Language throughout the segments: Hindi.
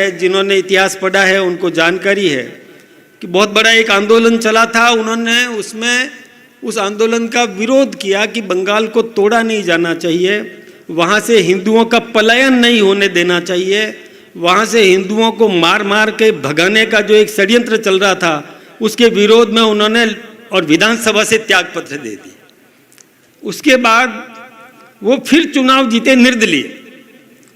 है, जिन्होंने इतिहास पढ़ा है उनको जानकारी है कि बहुत बड़ा एक आंदोलन चला था। उन्होंने उसमें उस आंदोलन का विरोध किया कि बंगाल को तोड़ा नहीं जाना चाहिए, वहाँ से हिंदुओं का पलायन नहीं होने देना चाहिए, वहाँ से हिंदुओं को मार मार के भगाने का जो एक षड्यंत्र चल रहा था उसके विरोध में उन्होंने और विधानसभा से त्यागपत्र दे दिया। उसके बाद वो फिर चुनाव जीते निर्दलीय,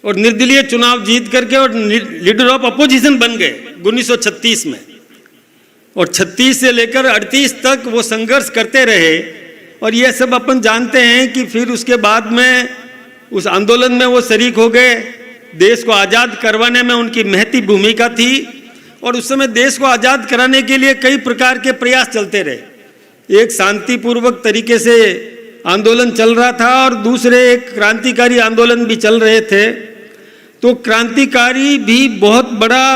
और निर्दलीय चुनाव जीत करके और लीडर ऑफ अपोजिशन बन गए 1936 में, और 36 से लेकर 38 तक वो संघर्ष करते रहे। और ये सब अपन जानते हैं कि फिर उसके बाद में उस आंदोलन में वो शरीक हो गए। देश को आज़ाद करवाने में उनकी महती भूमिका थी, और उस समय देश को आज़ाद कराने के लिए कई प्रकार के प्रयास चलते रहे। एक शांतिपूर्वक तरीके से आंदोलन चल रहा था और दूसरे एक क्रांतिकारी आंदोलन भी चल रहे थे। तो क्रांतिकारी भी बहुत बड़ा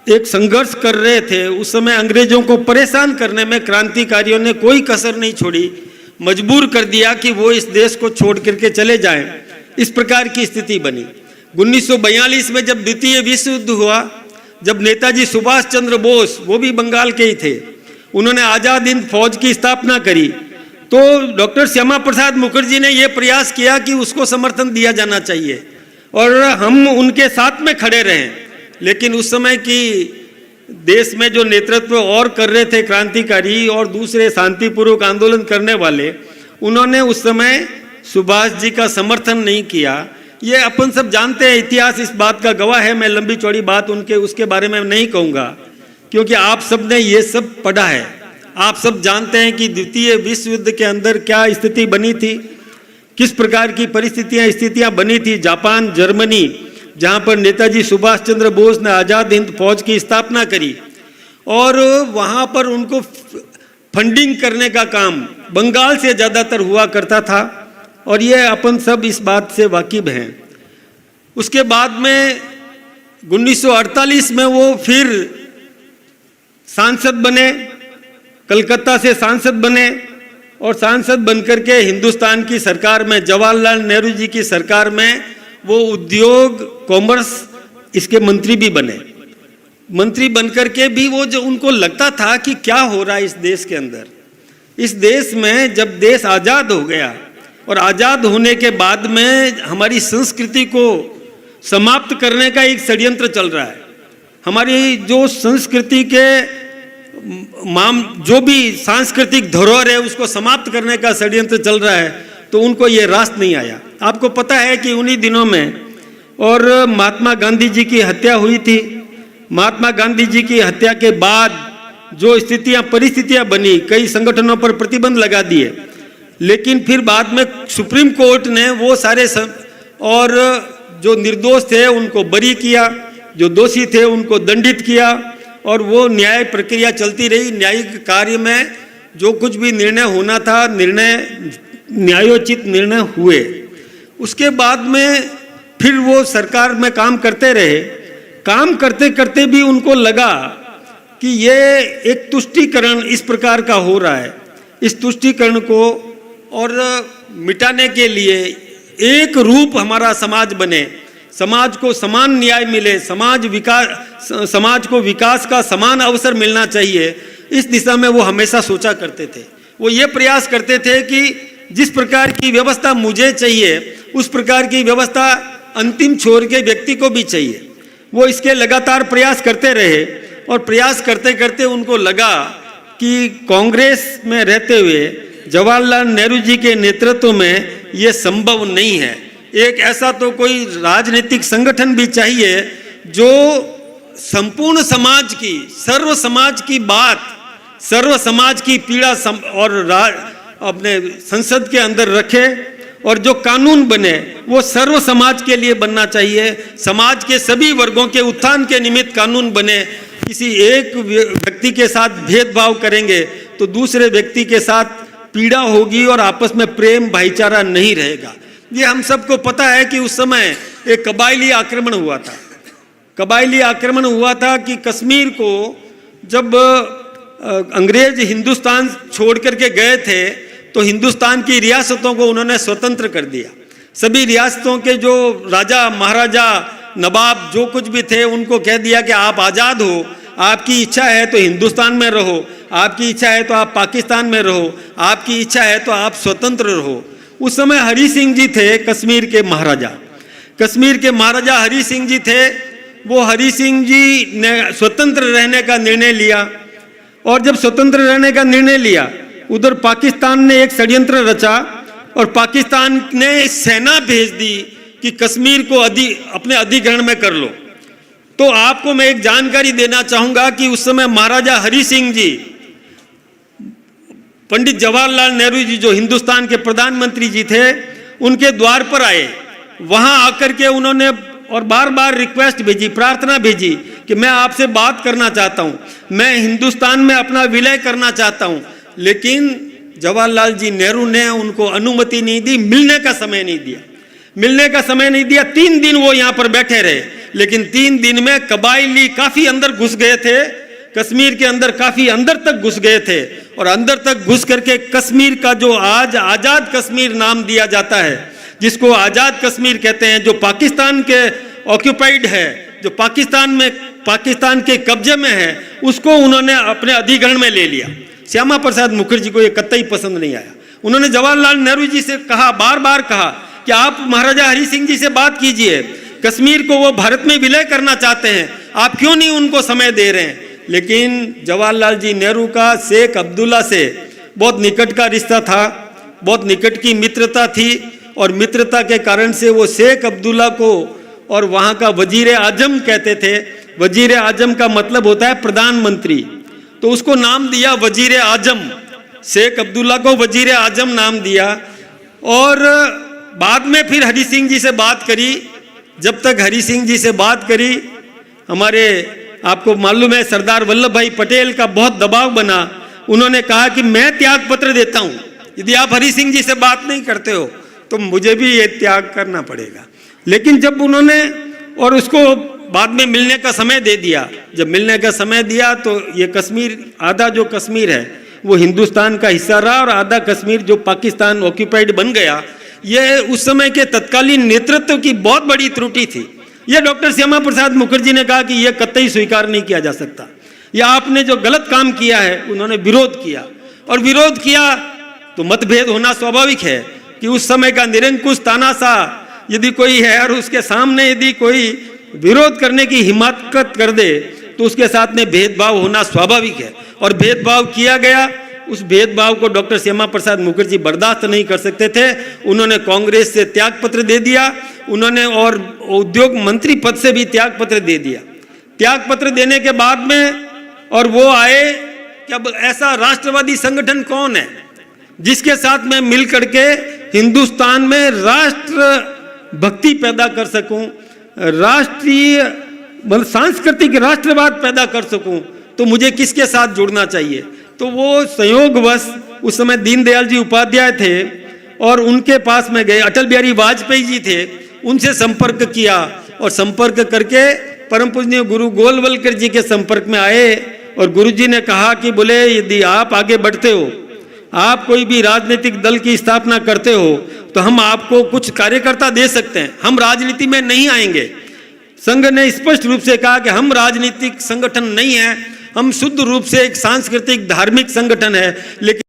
एक संघर्ष कर रहे थे। उस समय अंग्रेजों को परेशान करने में क्रांतिकारियों ने कोई कसर नहीं छोड़ी, मजबूर कर दिया कि वो इस देश को छोड़ करके चले जाएं। इस प्रकार की स्थिति बनी। 1942 में जब द्वितीय विश्व युद्ध हुआ, जब नेताजी सुभाष चंद्र बोस, वो भी बंगाल के ही थे, उन्होंने आज़ाद हिंद फौज की स्थापना करी, तो डॉक्टर श्यामा प्रसाद मुखर्जी ने ये प्रयास किया कि उसको समर्थन दिया जाना चाहिए और हम उनके साथ में खड़े रहें। लेकिन उस समय की देश में जो नेतृत्व और कर रहे थे क्रांतिकारी और दूसरे शांतिपूर्वक आंदोलन करने वाले, उन्होंने उस समय सुभाष जी का समर्थन नहीं किया। ये अपन सब जानते हैं, इतिहास इस बात का गवाह है। मैं लंबी चौड़ी बात उसके बारे में नहीं कहूँगा, क्योंकि आप सब ने ये सब पढ़ा है। आप सब जानते हैं कि द्वितीय विश्व युद्ध के अंदर क्या स्थिति बनी थी, किस प्रकार की स्थितियाँ बनी थी। जापान, जर्मनी, जहाँ पर नेताजी सुभाष चंद्र बोस ने आज़ाद हिंद फौज की स्थापना करी, और वहाँ पर उनको फंडिंग करने का काम बंगाल से ज़्यादातर हुआ करता था, और ये अपन सब इस बात से वाकिफ हैं। उसके बाद में 1948 में वो फिर सांसद बने, कलकत्ता से सांसद बने, और सांसद बनकर के हिंदुस्तान की सरकार में, जवाहरलाल नेहरू जी की सरकार में वो उद्योग, कॉमर्स, इसके मंत्री भी बने। मंत्री बनकर के भी वो जो उनको लगता था कि क्या हो रहा है इस देश के अंदर, इस देश में जब देश आज़ाद हो गया और आज़ाद होने के बाद में हमारी संस्कृति को समाप्त करने का एक षड्यंत्र चल रहा है। हमारी जो संस्कृति के जो भी सांस्कृतिक धरोहर है उसको समाप्त करने का षड्यंत्र चल रहा है, तो उनको ये रास नहीं आया। आपको पता है कि उन्हीं दिनों में और महात्मा गांधी जी की हत्या हुई थी। महात्मा गांधी जी की हत्या के बाद जो परिस्थितियां बनी, कई संगठनों पर प्रतिबंध लगा दिए, लेकिन फिर बाद में सुप्रीम कोर्ट ने वो सारे और जो निर्दोष थे उनको बरी किया, जो दोषी थे उनको दंडित किया, और वो न्याय प्रक्रिया चलती रही। न्यायिक कार्य में जो कुछ भी निर्णय होना था, न्यायोचित निर्णय हुए। उसके बाद में फिर वो सरकार में काम करते रहे। काम करते करते भी उनको लगा कि ये एक तुष्टीकरण इस प्रकार का हो रहा है। इस तुष्टीकरण को और मिटाने के लिए एक रूप हमारा समाज बने, समाज को समान न्याय मिले, समाज को विकास का समान अवसर मिलना चाहिए, इस दिशा में वो हमेशा सोचा करते थे। वो ये प्रयास करते थे कि जिस प्रकार की व्यवस्था मुझे चाहिए उस प्रकार की व्यवस्था अंतिम छोर के व्यक्ति को भी चाहिए। वो इसके लगातार प्रयास करते रहे, और प्रयास करते करते उनको लगा कि कांग्रेस में रहते हुए जवाहरलाल नेहरू जी के नेतृत्व में ये संभव नहीं है। एक ऐसा तो कोई राजनीतिक संगठन भी चाहिए जो संपूर्ण समाज की, सर्व समाज की बात, सर्व समाज की पीड़ा और अपने संसद के अंदर रखे, और जो कानून बने वो सर्व समाज के लिए बनना चाहिए। समाज के सभी वर्गों के उत्थान के निमित्त कानून बने। किसी एक व्यक्ति के साथ भेदभाव करेंगे तो दूसरे व्यक्ति के साथ पीड़ा होगी और आपस में प्रेम भाईचारा नहीं रहेगा। ये हम सबको पता है कि उस समय एक कबायली आक्रमण हुआ था। कबायली आक्रमण हुआ था कि कश्मीर को जब अंग्रेज हिंदुस्तान छोड़ करके गए थे तो हिंदुस्तान की रियासतों को उन्होंने स्वतंत्र कर दिया। सभी रियासतों के जो राजा महाराजा नवाब जो कुछ भी थे उनको कह दिया कि आप आज़ाद हो, आपकी इच्छा है तो हिंदुस्तान में रहो, आपकी इच्छा है तो आप पाकिस्तान में रहो, आपकी इच्छा है तो आप स्वतंत्र रहो। उस समय हरि सिंह जी थे कश्मीर के महाराजा। कश्मीर के महाराजा हरि सिंह जी थे। वो हरि सिंह जी ने स्वतंत्र रहने का निर्णय लिया, और जब स्वतंत्र रहने का निर्णय लिया, उधर पाकिस्तान ने एक षड्यंत्र रचा और पाकिस्तान ने सेना भेज दी कि कश्मीर को अपने अधिग्रहण में कर लो। तो आपको मैं एक जानकारी देना चाहूंगा कि उस समय महाराजा हरि सिंह जी पंडित जवाहरलाल नेहरू जी जो हिंदुस्तान के प्रधानमंत्री जी थे उनके द्वार पर आए। वहां आकर के उन्होंने और बार बार रिक्वेस्ट भेजी, प्रार्थना भेजी कि मैं आपसे बात करना चाहता हूं, मैं हिंदुस्तान में अपना विलय करना चाहता हूं। लेकिन जवाहरलाल जी नेहरू ने उनको अनुमति नहीं दी, मिलने का समय नहीं दिया, मिलने का समय नहीं दिया। 3 दिन वो यहाँ पर बैठे रहे, लेकिन 3 दिन में कबायली काफी अंदर घुस गए थे, कश्मीर के अंदर काफी अंदर तक घुस गए थे, और अंदर तक घुस करके कश्मीर का जो आज आजाद कश्मीर नाम दिया जाता है, जिसको आजाद कश्मीर कहते हैं, जो पाकिस्तान के ऑक्यूपाइड है, जो पाकिस्तान के कब्जे में है, उसको उन्होंने अपने अधिग्रहण में ले लिया। श्यामा प्रसाद मुखर्जी को ये कतई पसंद नहीं आया। उन्होंने जवाहरलाल नेहरू जी से कहा, बार बार कहा कि आप महाराजा हरि सिंह जी से बात कीजिए, कश्मीर को वो भारत में विलय करना चाहते हैं, आप क्यों नहीं उनको समय दे रहे हैं। लेकिन जवाहरलाल जी नेहरू का शेख अब्दुल्ला से बहुत निकट का रिश्ता था, बहुत निकट की मित्रता थी, और मित्रता के कारण से वो शेख अब्दुल्ला को और वहाँ का वजीर आजम कहते थे। वजीर आजम का मतलब होता है प्रधानमंत्री, तो उसको नाम दिया वजीर आजम। शेख अब्दुल्ला को वजीर आजम नाम दिया। और बाद में फिर हरि सिंह जी से बात करी। जब तक हरि सिंह जी से बात करी, हमारे आपको मालूम है सरदार वल्लभ भाई पटेल का बहुत दबाव बना। उन्होंने कहा कि मैं त्याग पत्र देता हूं, यदि आप हरि सिंह जी से बात नहीं करते हो तो मुझे भी ये त्याग करना पड़ेगा। लेकिन जब उन्होंने और उसको बाद में मिलने का समय दे दिया, जब मिलने का समय दिया तो ये कश्मीर, आधा जो कश्मीर है वो हिंदुस्तान का हिस्सा रहा, और आधा कश्मीर जो पाकिस्तान ऑक्यूपाइड बन गया। ये उस समय के तत्कालीन नेतृत्व की बहुत बड़ी त्रुटि थी। यह डॉक्टर श्यामा प्रसाद मुखर्जी ने कहा कि यह कतई स्वीकार नहीं किया जा सकता, या आपने जो गलत काम किया है, उन्होंने विरोध किया। और विरोध किया तो मतभेद होना स्वाभाविक है कि उस समय का निरंकुश तानाशाह यदि कोई है और उसके सामने यदि कोई विरोध करने की हिम्मत कर दे तो उसके साथ में भेदभाव होना स्वाभाविक है, और भेदभाव किया गया। उस भेदभाव को डॉक्टर श्यामा प्रसाद मुखर्जी बर्दाश्त नहीं कर सकते थे। उन्होंने कांग्रेस से त्यागपत्र दे दिया, उन्होंने और उद्योग मंत्री पद से भी त्यागपत्र दे दिया। त्यागपत्र देने के बाद में और वो आए कि अब ऐसा राष्ट्रवादी संगठन कौन है जिसके साथ में मिल करके हिंदुस्तान में राष्ट्र भक्ति पैदा कर सकूं, राष्ट्रीय सांस्कृतिक राष्ट्रवाद पैदा कर सकूं, तो मुझे किसके साथ जुड़ना चाहिए। तो वो संयोगवश उस समय दीनदयाल जी उपाध्याय थे और उनके पास में गए, अटल बिहारी वाजपेयी जी थे, उनसे संपर्क किया, और संपर्क करके परम पूजनीय गुरु गोलवलकर जी के संपर्क में आए। और गुरुजी ने कहा कि बोले यदि आप आगे बढ़ते हो, आप कोई भी राजनीतिक दल की स्थापना करते हो, तो हम आपको कुछ कार्यकर्ता दे सकते हैं, हम राजनीति में नहीं आएंगे। संघ ने स्पष्ट रूप से कहा कि हम राजनीतिक संगठन नहीं है, हम शुद्ध रूप से एक सांस्कृतिक धार्मिक संगठन है। लेकिन